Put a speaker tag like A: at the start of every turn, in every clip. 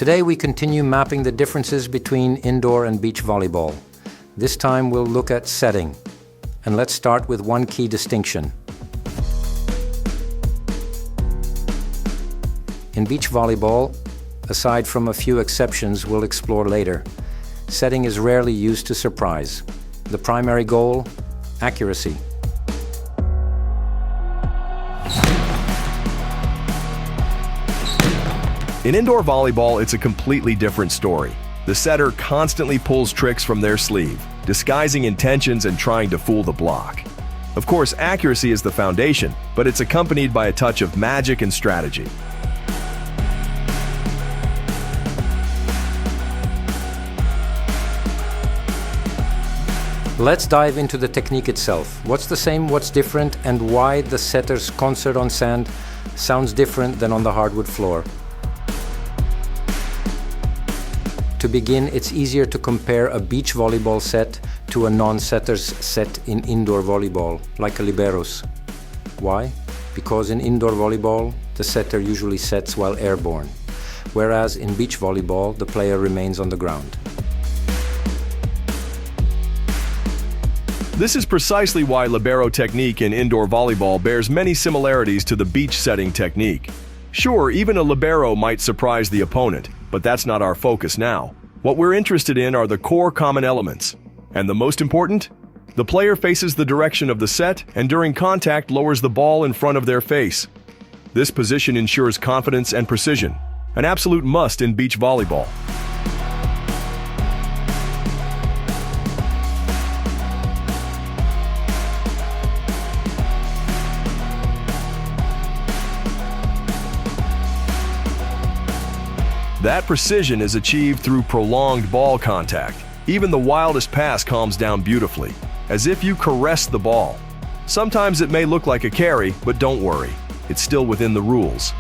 A: Today we continue mapping the differences between indoor and beach volleyball. This time we'll look at setting. And let's start with one key distinction. In beach volleyball, aside from a few exceptions we'll explore later, setting is rarely used to surprise. The primary goal? Accuracy.
B: In indoor volleyball, it's a completely different story. The setter constantly pulls tricks from their sleeve, disguising intentions and trying to fool the block. Of course, accuracy is the foundation, but it's accompanied by a touch of magic and strategy.
A: Let's dive into the technique itself. What's the same, what's different, and why the setter's concert on sand sounds different than on the hardwood floor. To begin, it's easier to compare a beach volleyball set to a non-setter's set in indoor volleyball, like a libero's. Why? Because in indoor volleyball, the setter usually sets while airborne, whereas in beach volleyball, the player remains on the ground.
B: This is precisely why libero technique in indoor volleyball bears many similarities to the beach setting technique. Sure, even a libero might surprise the opponent, but that's not our focus now. What we're interested in are the core common elements. And the most important? The player faces the direction of the set and during contact lowers the ball in front of their face. This position ensures confidence and precision, an absolute must in beach volleyball. That precision is achieved through prolonged ball contact. Even the wildest pass calms down beautifully, as if you caress the ball. Sometimes it may look like a carry, but don't worry, it's still within the rules.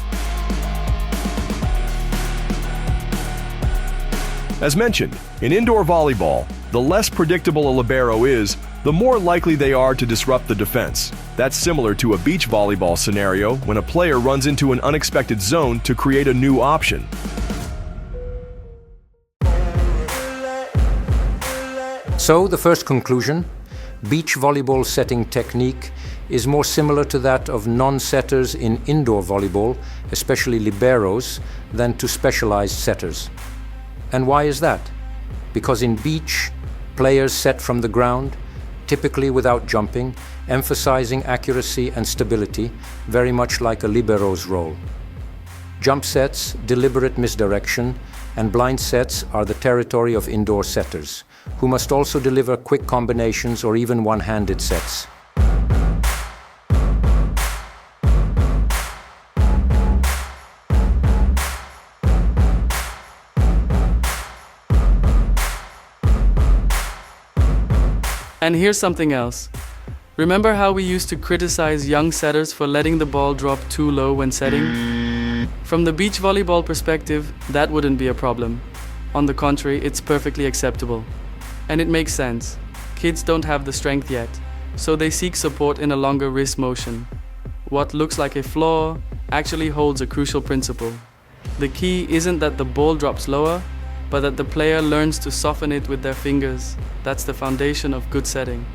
B: As mentioned, in indoor volleyball, the less predictable a libero is, the more likely they are to disrupt the defense. That's similar to a beach volleyball scenario when a player runs into an unexpected zone to create a new option.
A: So, the first conclusion, beach volleyball setting technique is more similar to that of non-setters in indoor volleyball, especially liberos, than to specialized setters. And why is that? Because in beach, players set from the ground, typically without jumping, emphasizing accuracy and stability, very much like a libero's role. Jump sets, deliberate misdirection, and blind sets are the territory of indoor setters, who must also deliver quick combinations or even one-handed sets.
C: And here's something else. Remember how we used to criticize young setters for letting the ball drop too low when setting? From the beach volleyball perspective, that wouldn't be a problem. On the contrary, it's perfectly acceptable. And it makes sense. Kids don't have the strength yet, so they seek support in a longer wrist motion. What looks like a flaw actually holds a crucial principle. The key isn't that the ball drops lower, but that the player learns to soften it with their fingers. That's the foundation of good setting.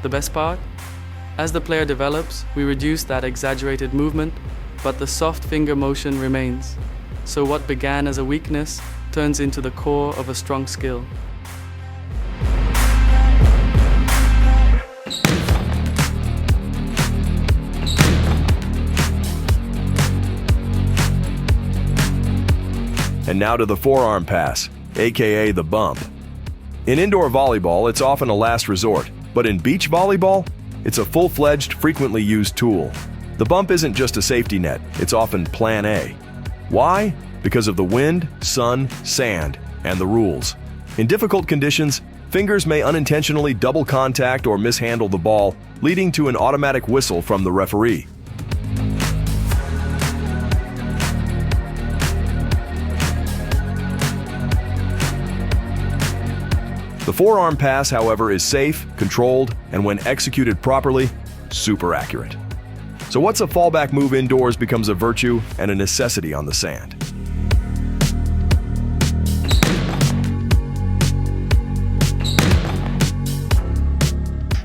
C: The best part? As the player develops, we reduce that exaggerated movement, but the soft finger motion remains. So what began as a weakness turns into the core of a strong skill.
B: And now to the forearm pass, aka the bump. In indoor volleyball, it's often a last resort, but in beach volleyball, it's a full-fledged, frequently used tool. The bump isn't just a safety net, it's often plan A. Why? Because of the wind, sun, sand, and the rules. In difficult conditions, fingers may unintentionally double contact or mishandle the ball, leading to an automatic whistle from the referee. The forearm pass, however, is safe, controlled, and when executed properly, super accurate. So what's a fallback move indoors becomes a virtue and a necessity on the sand.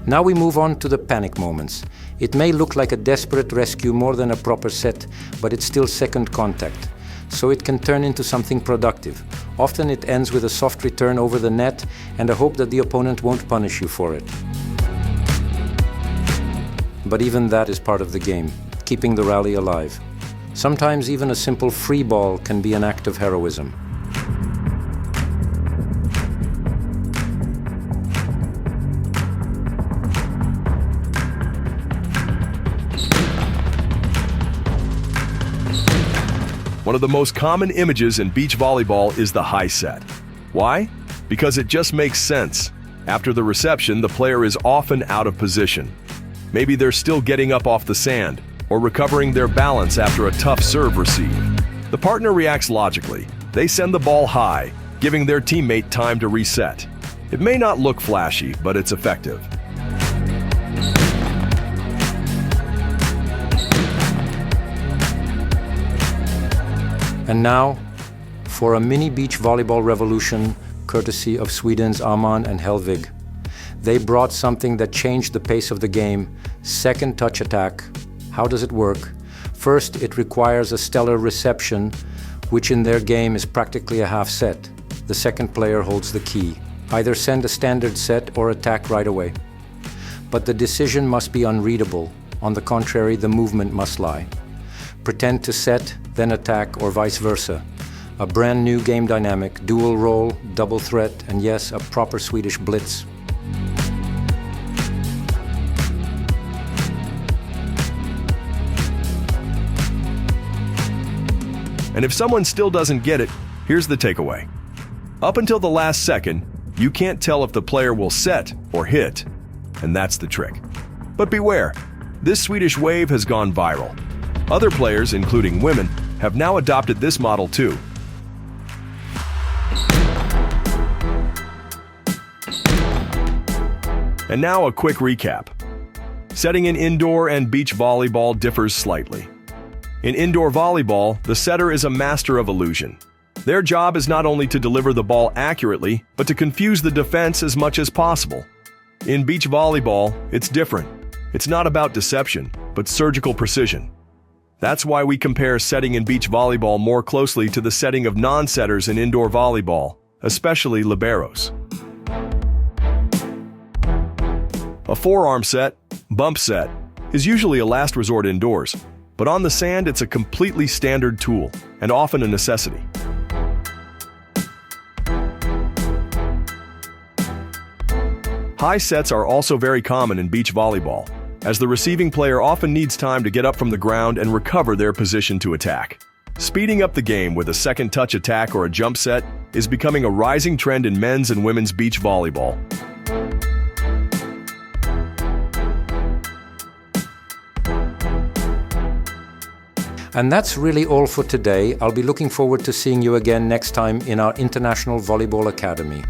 A: Now we move on to the panic moments. It may look like a desperate rescue more than a proper set, but it's still second contact. So it can turn into something productive. Often it ends with a soft return over the net and a hope that the opponent won't punish you for it. But even that is part of the game, keeping the rally alive. Sometimes even a simple free ball can be an act of heroism.
B: One of the most common images in beach volleyball is the high set. Why? Because it just makes sense. After the reception, the player is often out of position. Maybe they're still getting up off the sand or recovering their balance after a tough serve receive. The partner reacts logically. They send the ball high, giving their teammate time to reset. It may not look flashy, but it's effective.
A: And now, for a mini beach volleyball revolution, courtesy of Sweden's Arman and Helvig. They brought something that changed the pace of the game: second touch attack. How does it work? First, it requires a stellar reception, which in their game is practically a half set. The second player holds the key. Either send a standard set or attack right away. But the decision must be unreadable. On the contrary, the movement must lie. Pretend to set, then attack, or vice versa. A brand new game dynamic, dual role, double threat, and yes, a proper Swedish blitz.
B: And if someone still doesn't get it, here's the takeaway. Up until the last second, you can't tell if the player will set or hit, and that's the trick. But beware, this Swedish wave has gone viral. Other players, including women, have now adopted this model too. And now a quick recap. Setting in indoor and beach volleyball differs slightly. In indoor volleyball, the setter is a master of illusion. Their job is not only to deliver the ball accurately, but to confuse the defense as much as possible. In beach volleyball, it's different. It's not about deception, but surgical precision. That's why we compare setting in beach volleyball more closely to the setting of non-setters in indoor volleyball, especially liberos. A forearm set, bump set, is usually a last resort indoors, but on the sand it's a completely standard tool and often a necessity. High sets are also very common in beach volleyball, as the receiving player often needs time to get up from the ground and recover their position to attack. Speeding up the game with a second touch attack or a jump set is becoming a rising trend in men's and women's beach volleyball.
A: And that's really all for today. I'll be looking forward to seeing you again next time in our International Volleyball Academy.